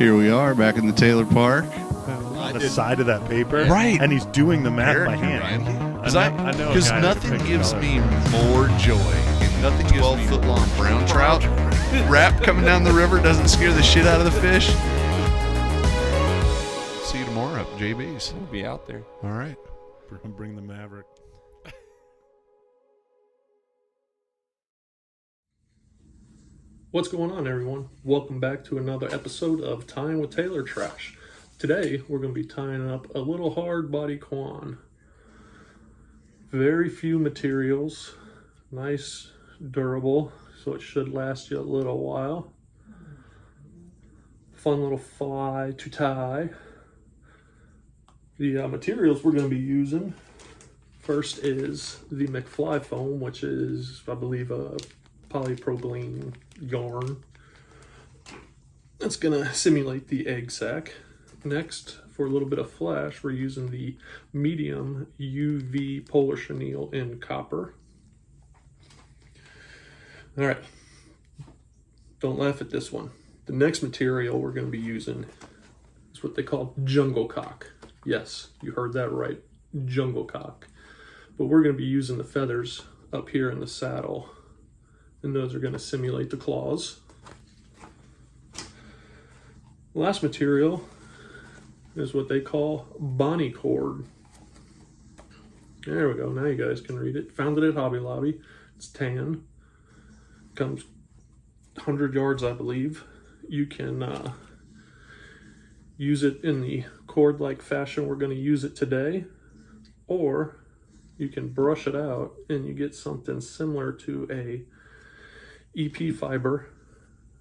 Here we are back in the Taylor Park. On the side of that paper. Right. And he's doing the math by hand. Because nothing gives me more joy. Nothing gives 12-foot long brown trout. Wrap coming down the river doesn't scare the shit out of the fish. See you tomorrow at JB's. We'll be out there. All right. Bring the Maverick. What's going on, everyone? Welcome back to another episode of Tying with Taylor Trash. Today, we're going to be tying up a little hard body Qwan. Very few materials. Nice, durable, so it should last you a little while. Fun little fly to tie. The materials we're going to be using, first is the McFly foam, which is, I believe, a polypropylene yarn. That's going to simulate the egg sac. Next, for a little bit of flash, we're using the medium UV polar chenille in copper. All right, don't laugh at this one. The next material we're going to be using is what they call jungle cock. Yes, you heard that right, jungle cock. But we're going to be using the feathers up here in the saddle, and those are going to simulate the claws. Last material is what they call bonnie cord. There we go, now you guys can read it. Found it at Hobby Lobby. It's tan. Comes 100 yards, I believe. You can use it in the cord-like fashion we're going to use it today, or you can brush it out and you get something similar to a EP fiber.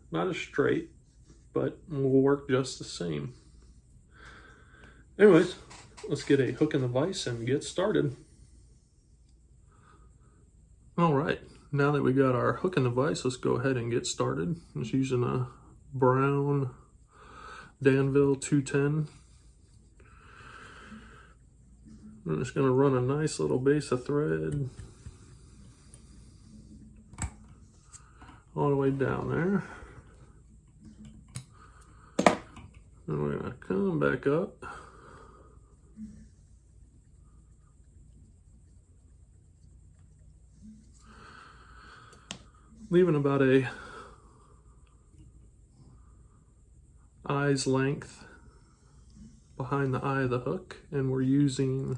Not as straight, but will work just the same. Anyways, let's get a hook and the vise and get started. All right, now that we got our hook and the vise, let's go ahead and get started. I'm just using a brown Danville 210. I'm just going to run a nice little base of thread all the way down there. And we're going to come back up. Leaving about a eye's length behind the eye of the hook, and we're using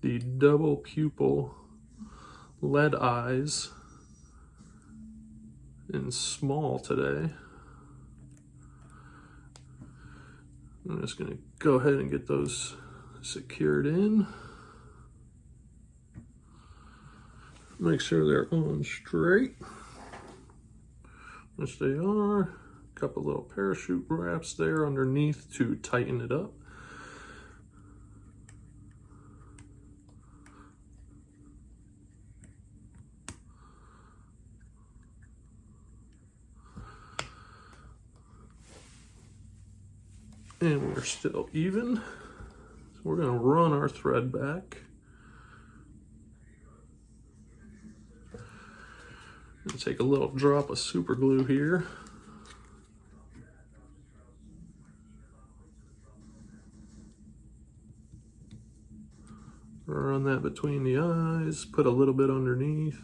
the double pupil lead eyes in small today. I'm just going to go ahead and get those secured in. Make sure they're on straight, which they are. A couple little parachute wraps there underneath to tighten it up. And we're still even. So we're going to run our thread back. And take a little drop of super glue here. Run that between the eyes, put a little bit underneath.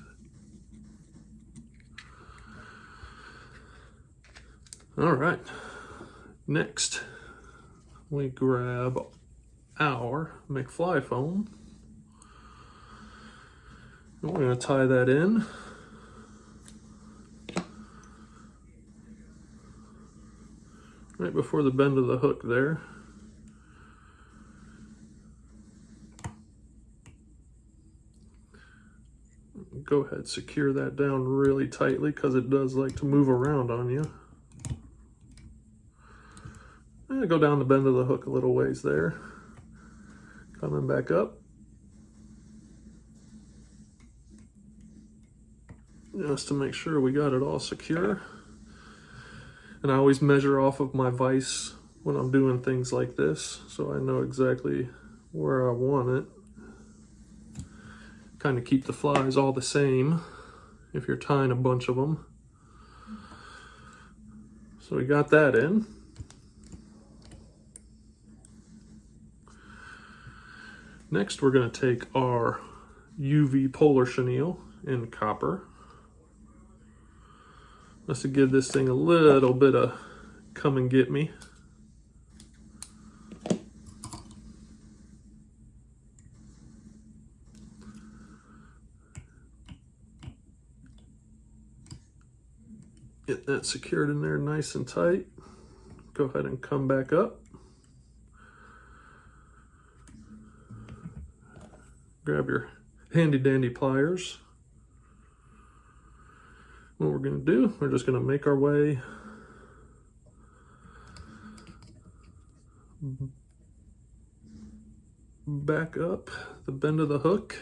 All right, next we grab our McFly foam. And we're going to tie that in. Right before the bend of the hook there. Go ahead, secure that down really tightly because it does like to move around on you. And go down the bend of the hook a little ways there. Coming back up. Just to make sure we got it all secure. And I always measure off of my vise when I'm doing things like this, so I know exactly where I want it. Kind of keep the flies all the same if you're tying a bunch of them. So we got that in. Next, we're going to take our UV polar chenille in copper. Just to give this thing a little bit of come and get me. Get that secured in there nice and tight. Go ahead and come back up. Grab your handy dandy pliers. What we're going to do, we're just going to make our way back up the bend of the hook.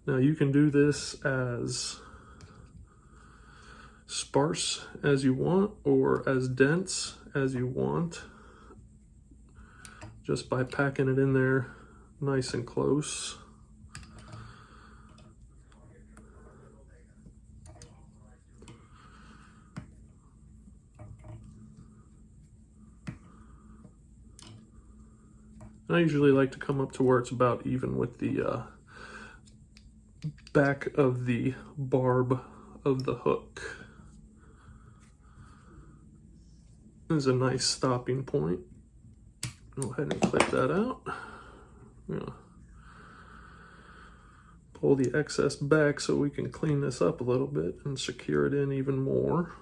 Now you can do this as sparse as you want or as dense as you want, just by packing it in there nice and close. I usually like to come up to where it's about even with the back of the barb of the hook. This is a nice stopping point. Go ahead and clip that out. Pull the excess back so we can clean this up a little bit and secure it in even more.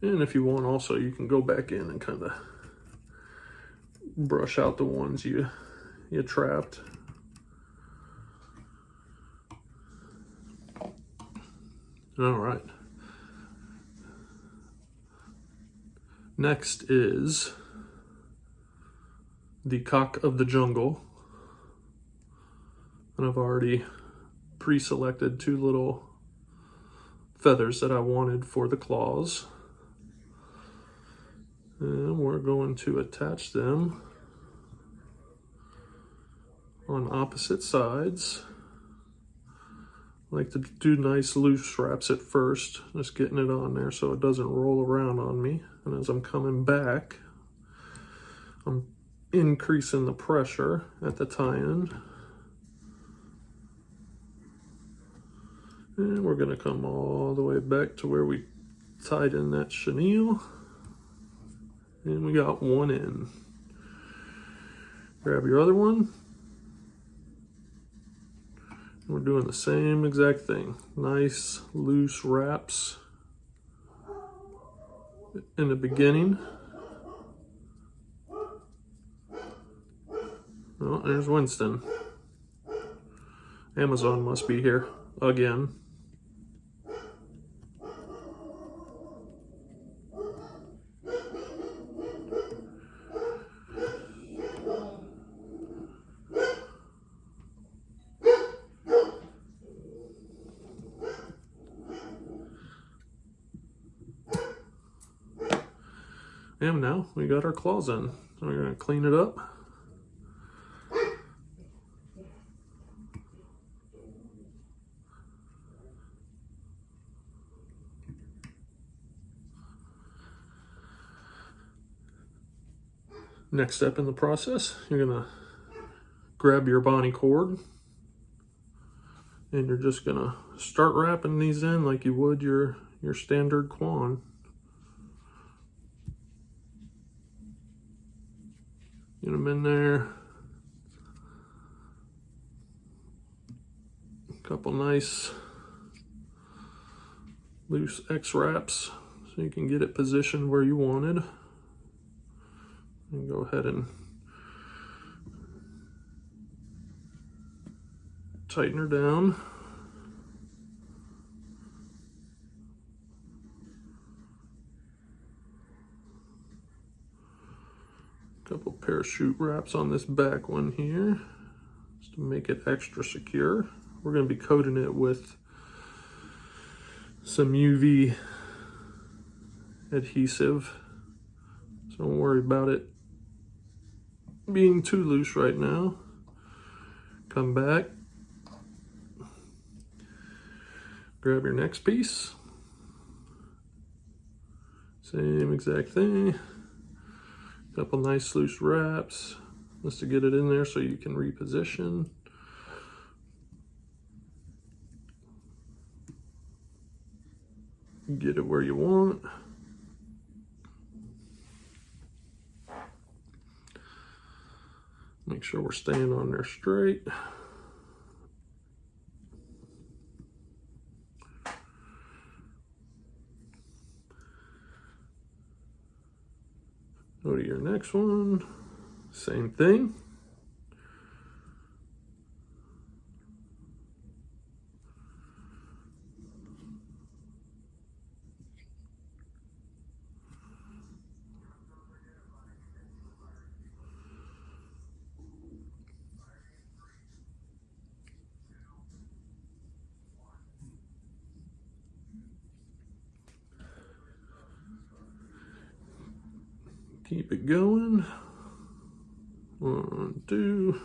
And if you want also, you can go back in and kind of brush out the ones you trapped. All right. Next is the cock of the jungle. And I've already pre-selected 2 little feathers that I wanted for the claws. And we're going to attach them on opposite sides. I like to do nice loose wraps at first, just getting it on there so it doesn't roll around on me. And as I'm coming back, I'm increasing the pressure at the tie-in. And we're going to come all the way back to where we tied in that chenille. And we got one in. Grab your other one. We're doing the same exact thing. Nice loose wraps in the beginning. Oh, there's Winston. Amazon must be here again. And now we got our claws in. So we're going to clean it up. Next step in the process, you're going to grab your bonnie cord and you're just going to start wrapping these in like you would your standard Qwan. Get them in there. A couple nice loose X wraps so you can get it positioned where you wanted. And go ahead and tighten her down. Couple parachute wraps on this back one here just to make it extra secure. We're going to be coating it with some UV adhesive, so don't worry about it being too loose right now. Come back. Grab your next piece. Same exact thing. Couple nice loose wraps just to get it in there so you can reposition. Get it where you want. Make sure we're staying on there straight. Go to your next one. Same thing. Keep it going. 1, 2.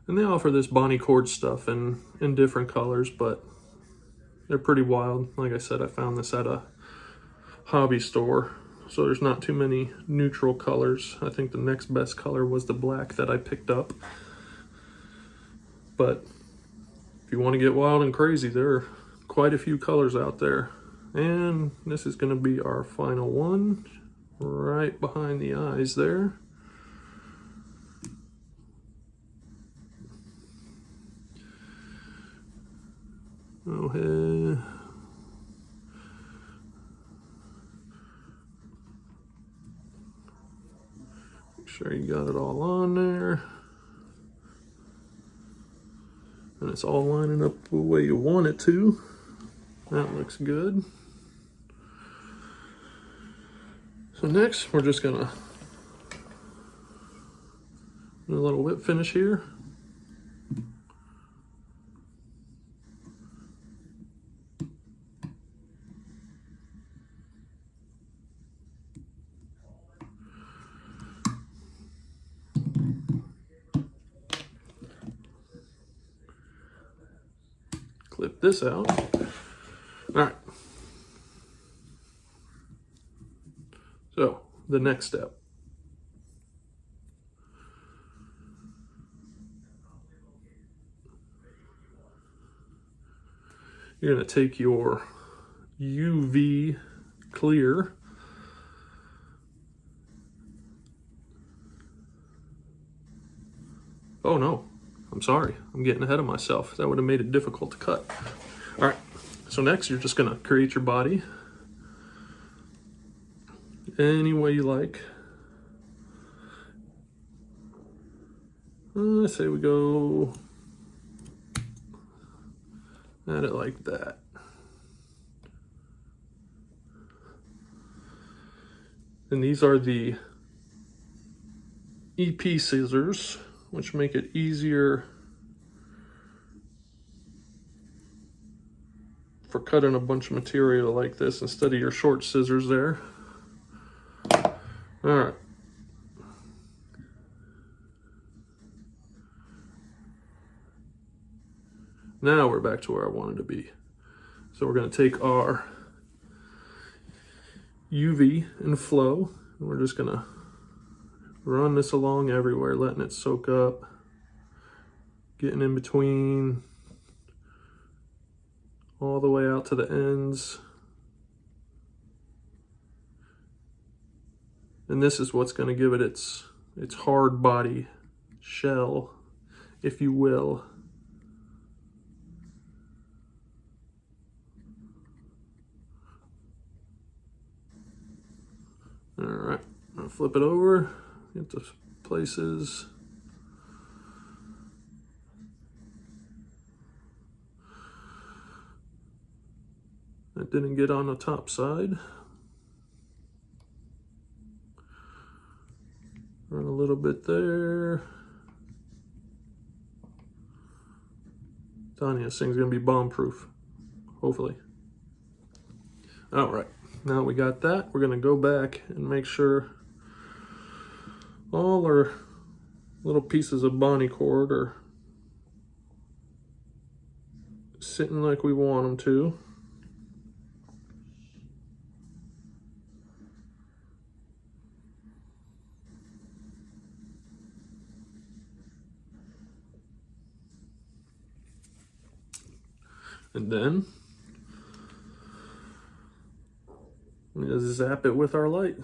And they offer this Bonnie cord stuff in different colors, but they're pretty wild. Like I said, I found this at a hobby store, so there's not too many neutral colors. I think the next best color was the black that I picked up. But if you want to get wild and crazy, there are quite a few colors out there. And this is going to be our final one, right behind the eyes there. Okay. Make sure you got it all on there. And it's all lining up the way you want it to. That looks good. So next, we're just gonna do a little whip finish here. Clip this out. All right. So the next step. You're going to take your UV clear oh no, I'm sorry, I'm getting ahead of myself. That would have made it difficult to cut. All right, so next you're just gonna create your body any way you like. I say we go at it like that. And these are the EP scissors, which make it easier for cutting a bunch of material like this instead of your short scissors there. All right. Now we're back to where I wanted to be. So we're going to take our UV and flow, and we're just going to run this along everywhere, letting it soak up, getting in between, all the way out to the ends. And this is what's going to give it its hard body shell, if you will. All right, I'll flip it over, get the places. That didn't get on the top side. Run a little bit there. Telling you, this thing's gonna be bomb-proof, hopefully. All right, now we got that. We're gonna go back and make sure all our little pieces of Bonnie cord are sitting like we want them to. And then we just zap it with our light.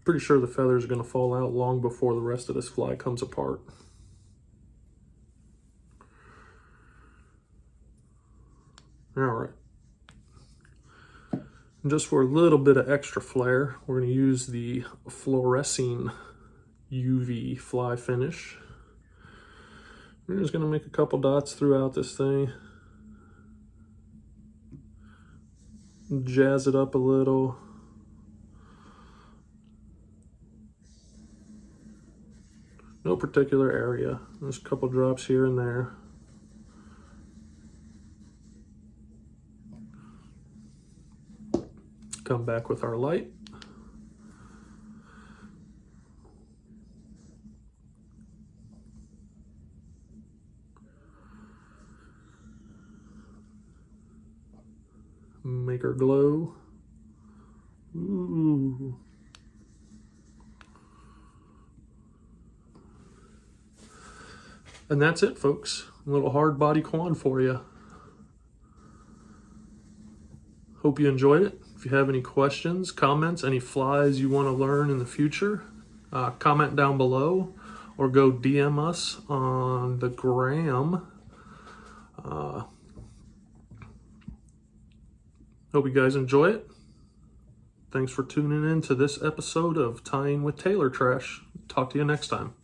Pretty sure the feathers are going to fall out long before the rest of this fly comes apart. All right. And just for a little bit of extra flair, we're going to use the Fluorescent UV fly finish. We're just going to make a couple dots throughout this thing. Jazz it up a little. No particular area. There's a couple drops here and there. Come back with our light. Make her glow. Ooh. And that's it, folks. A little hard body Qwan for you. Hope you enjoyed it. If you have any questions, comments, any flies you want to learn in the future, comment down below or go DM us on the gram. Hope you guys enjoy it. Thanks for tuning in to this episode of Tying with Tailor Trash. Talk to you next time.